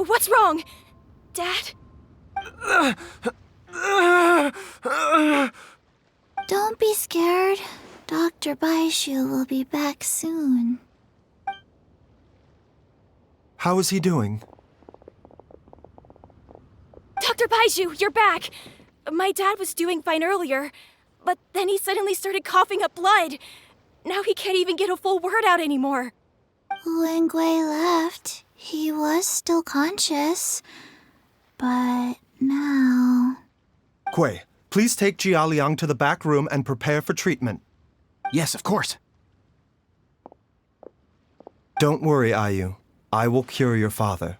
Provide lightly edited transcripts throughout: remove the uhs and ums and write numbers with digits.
What's wrong? Dad? Don't be scared. Dr. Baizuh will be back soon. How is he doing? Dr. Baizuh, you're back! My dad was doing fine earlier, but then he suddenly started coughing up blood. Now he can't even get a full word out anymore. When Gui left, he was still conscious. But now... Gui, please take Jialiang to the back room and prepare for treatment. Yes, of course. Don't worry, Ayu. I will cure your father.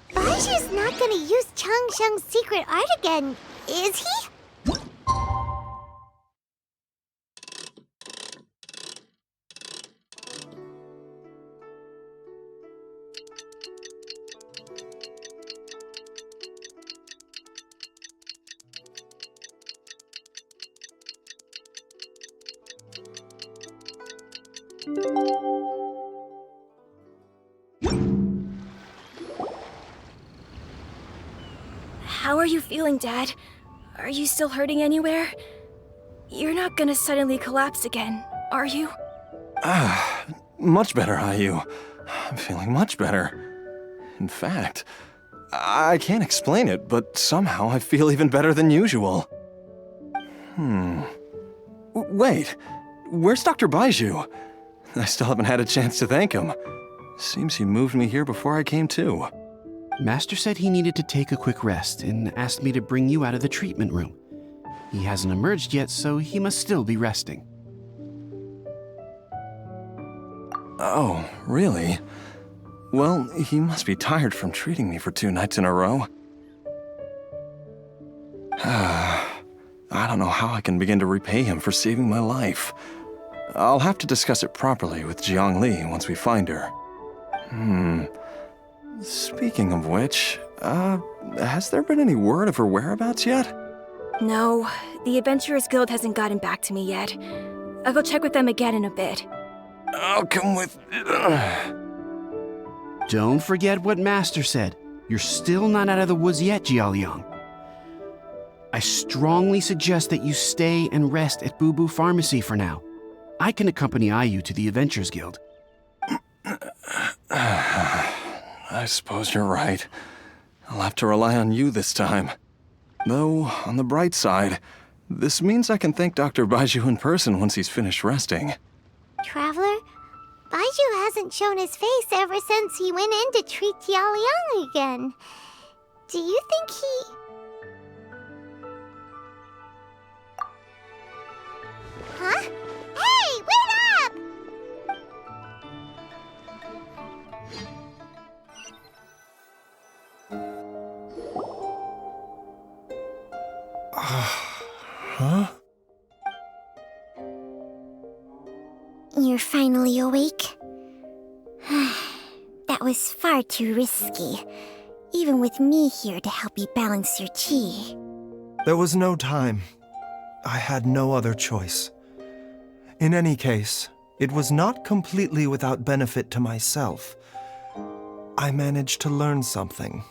Baizu's not gonna use Changsheng's secret art again, is he? How are you feeling, Dad? Are you still hurting anywhere? You're not gonna suddenly collapse again, are you? Much better, Ayu. I'm feeling much better. In fact, I can't explain it, but somehow I feel even better than usual. Wait, where's Dr. Baizuh? I still haven't had a chance to thank him. Seems he moved me here before I came to. Master said he needed to take a quick rest and asked me to bring you out of the treatment room. He hasn't emerged yet, so he must still be resting. Oh, really? Well, he must be tired from treating me for 2 nights in a row. I don't know how I can begin to repay him for saving my life. I'll have to discuss it properly with Jiangli once we find her. Speaking of which, has there been any word of her whereabouts yet? No, the Adventurers Guild hasn't gotten back to me yet. I'll go check with them again in a bit. I'll come with... Don't forget what Master said. You're still not out of the woods yet, Jialiang. I strongly suggest that you stay and rest at Boo Boo Pharmacy for now. I can accompany Ayu to the Adventurers Guild. I suppose you're right. I'll have to rely on you this time. Though, on the bright side, this means I can thank Dr. Baizuh in person once he's finished resting. Traveler, Baizuh hasn't shown his face ever since he went in to treat Jialiang again. Do you think he... Huh? Hey, wait up! Huh? You're finally awake? That was far too risky, even with me here to help you balance your chi. There was no time. I had no other choice. In any case, it was not completely without benefit to myself. I managed to learn something.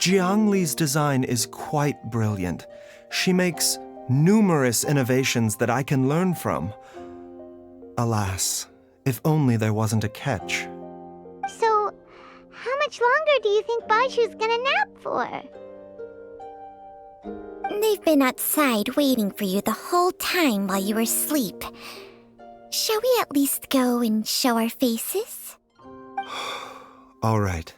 Jiangli's design is quite brilliant. She makes numerous innovations that I can learn from. Alas, if only there wasn't a catch. So, how much longer do you think Baizu's gonna nap for? They've been outside waiting for you the whole time while you were asleep. Shall we at least go and show our faces? All right.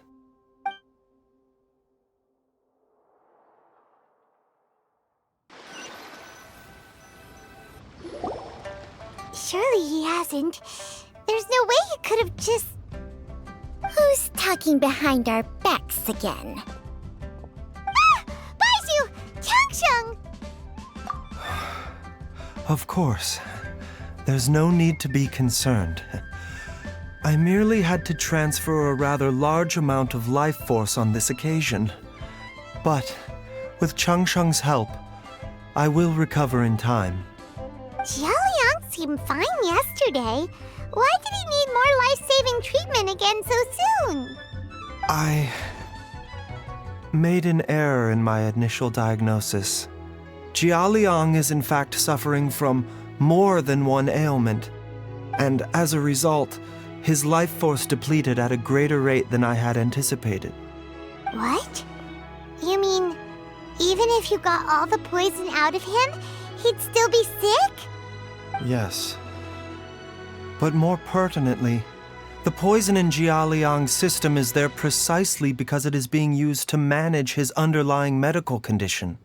Surely he hasn't. There's no way he could have just... Who's talking behind our backs again? Ah! Baizuh! Changsheng! Of course. There's no need to be concerned. I merely had to transfer a rather large amount of life force on this occasion. But, with Changsheng's help, I will recover in time. Jialiang seemed fine yesterday. Why did he need more life-saving treatment again so soon? I made an error in my initial diagnosis. Jialiang is in fact suffering from more than one ailment, and as a result, his life force depleted at a greater rate than I had anticipated. What? You mean, even if you got all the poison out of him, he'd still be sick? Yes. But more pertinently, the poison in Jialiang's system is there precisely because it is being used to manage his underlying medical condition.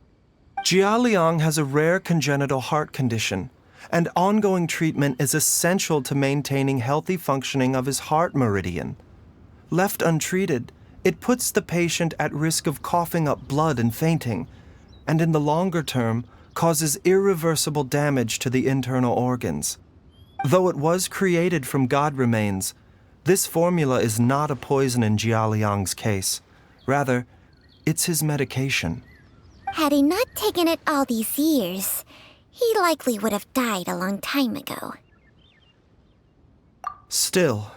Jialiang has a rare congenital heart condition, and ongoing treatment is essential to maintaining healthy functioning of his heart meridian. Left untreated, it puts the patient at risk of coughing up blood and fainting, and in the longer term, causes irreversible damage to the internal organs. Though it was created from God remains, this formula is not a poison in Jialiang's case. Rather, it's his medication. Had he not taken it all these years, he likely would have died a long time ago. Still,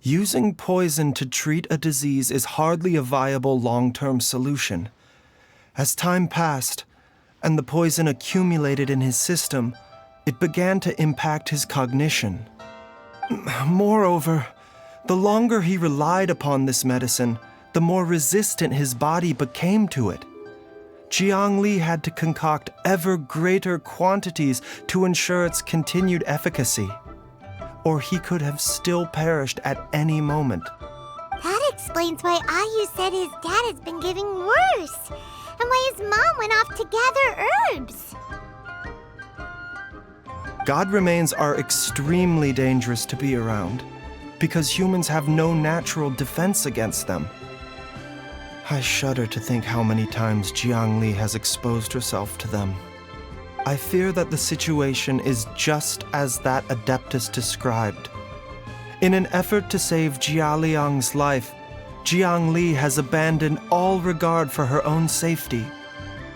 using poison to treat a disease is hardly a viable long-term solution. As time passed, and the poison accumulated in his system, it began to impact his cognition. Moreover, the longer he relied upon this medicine, the more resistant his body became to it. Jiang Li had to concoct ever greater quantities to ensure its continued efficacy, or he could have still perished at any moment. That explains why Ayu said his dad has been getting worse, and why his mom went off to gather herbs. God remains are extremely dangerous to be around, because humans have no natural defense against them. I shudder to think how many times Jiang Li has exposed herself to them. I fear that the situation is just as that Adeptus described. In an effort to save Jialiang's life, Jiang Li has abandoned all regard for her own safety.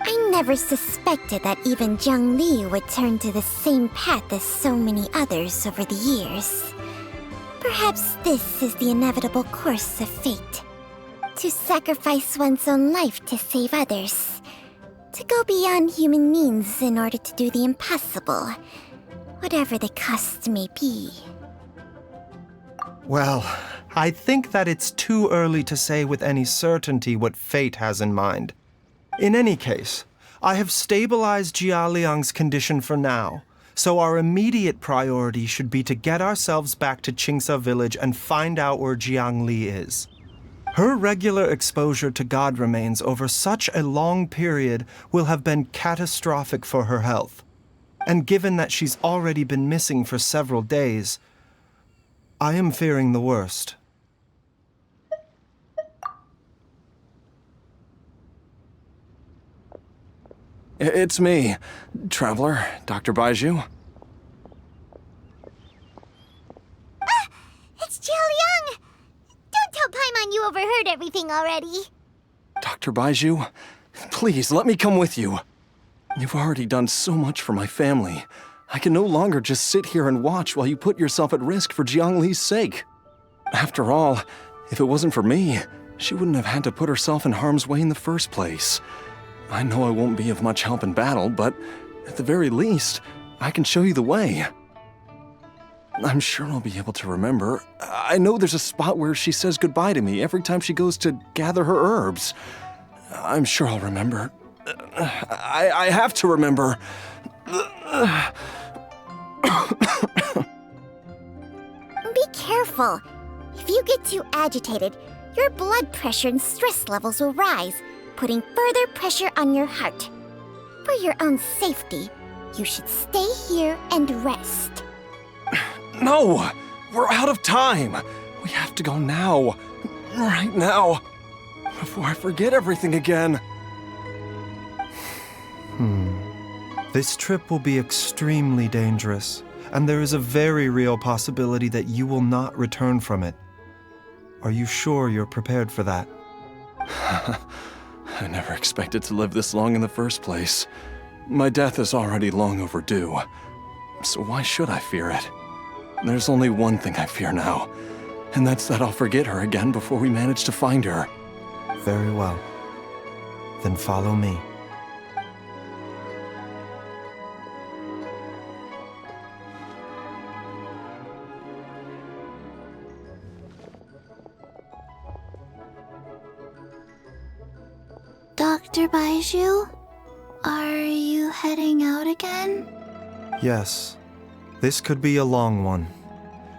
I never suspected that even Jiang Li would turn to the same path as so many others over the years. Perhaps this is the inevitable course of fate. To sacrifice one's own life to save others. To go beyond human means in order to do the impossible, whatever the cost may be. Well, I think that it's too early to say with any certainty what fate has in mind. In any case, I have stabilized Jialiang's condition for now, so our immediate priority should be to get ourselves back to Qingsa village and find out where Jiang Li is. Her regular exposure to God remains over such a long period will have been catastrophic for her health. And given that she's already been missing for several days, I am fearing the worst. It's me, Traveler, Dr. Baizuh. It's Jialiang! Don't tell Paimon you overheard everything already. Dr. Baizuh, please let me come with you. You've already done so much for my family. I can no longer just sit here and watch while you put yourself at risk for Jiang Li's sake. After all, if it wasn't for me, she wouldn't have had to put herself in harm's way in the first place. I know I won't be of much help in battle, but at the very least, I can show you the way. I'm sure I'll be able to remember. I know there's a spot where she says goodbye to me every time she goes to gather her herbs. I'm sure I'll remember. I have to remember. Be careful. If you get too agitated, your blood pressure and stress levels will rise, putting further pressure on your heart. For your own safety, you should stay here and rest. No! We're out of time! We have to go now. Right now. Before I forget everything again. This trip will be extremely dangerous, and there is a very real possibility that you will not return from it. Are you sure you're prepared for that? I never expected to live this long in the first place. My death is already long overdue. So why should I fear it? There's only one thing I fear now, and that's that I'll forget her again before we manage to find her. Very well. Then follow me. Dr. Baizuh, are you heading out again? Yes. This could be a long one.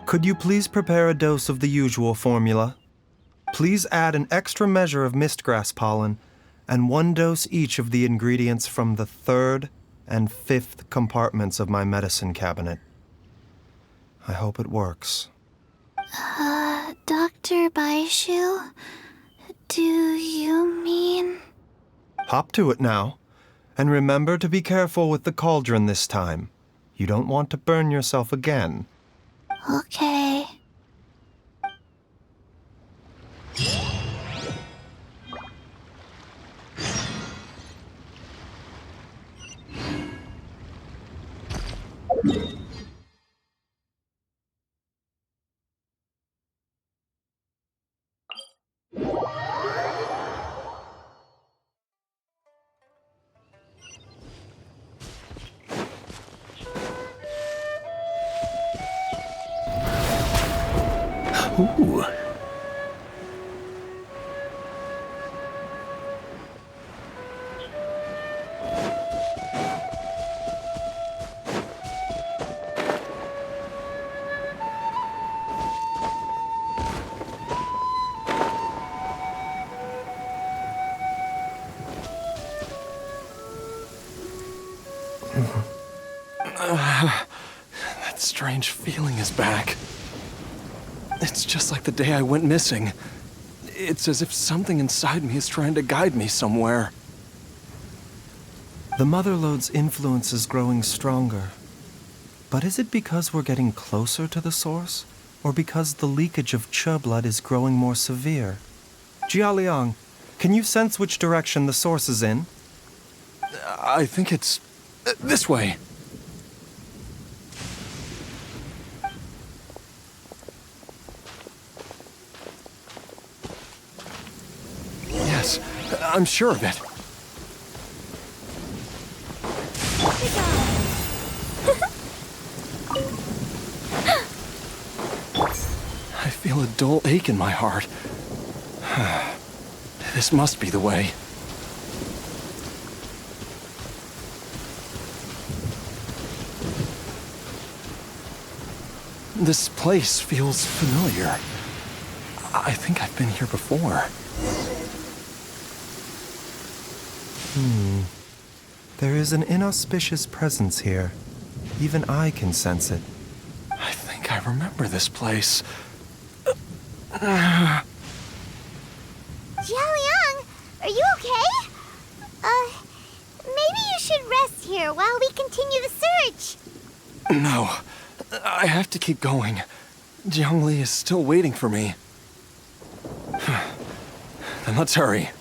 Could you please prepare a dose of the usual formula? Please add an extra measure of mistgrass pollen and 1 dose each of the ingredients from the 3rd and 5th compartments of my medicine cabinet. I hope it works. Dr. Baizuh, do you mean... Hop to it now. And remember to be careful with the cauldron this time. You don't want to burn yourself again. Okay. Ooh. That strange feeling is back. It's just like the day I went missing. It's as if something inside me is trying to guide me somewhere. The Motherlode's influence is growing stronger. But is it because we're getting closer to the source? Or because the leakage of Che blood is growing more severe? Jialiang, can you sense which direction the source is in? I think it's this way. Yes, I'm sure of it. I feel a dull ache in my heart. This must be the way. This place feels familiar. I think I've been here before. There is an inauspicious presence here. Even I can sense it. I think I remember this place. Jialiang, are you okay? Maybe you should rest here while we continue the search. No, I have to keep going. Jiangli is still waiting for me. Then let's hurry.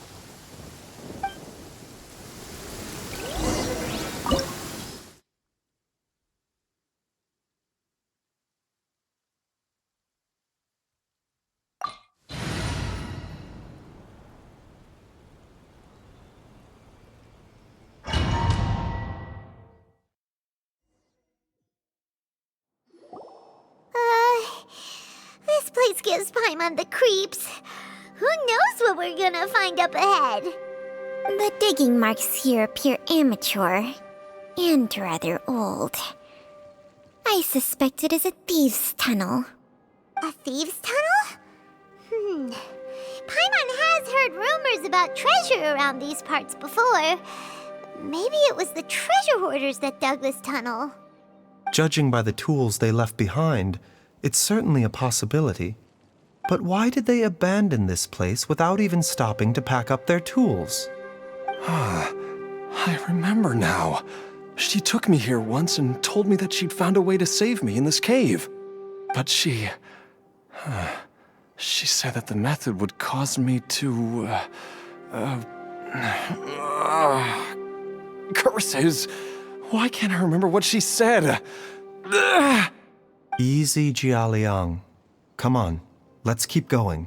This place gives Paimon the creeps. Who knows what we're gonna find up ahead? The digging marks here appear amateur and rather old. I suspect it is a thieves' tunnel. A thieves' tunnel? Paimon has heard rumors about treasure around these parts before. Maybe it was the treasure hoarders that dug this tunnel. Judging by the tools they left behind, it's certainly a possibility. But why did they abandon this place without even stopping to pack up their tools? I remember now. She took me here once and told me that she'd found a way to save me in this cave. But she said that the method would cause me to, curses! Why can't I remember what she said? Easy, Jialiang. Come on, let's keep going.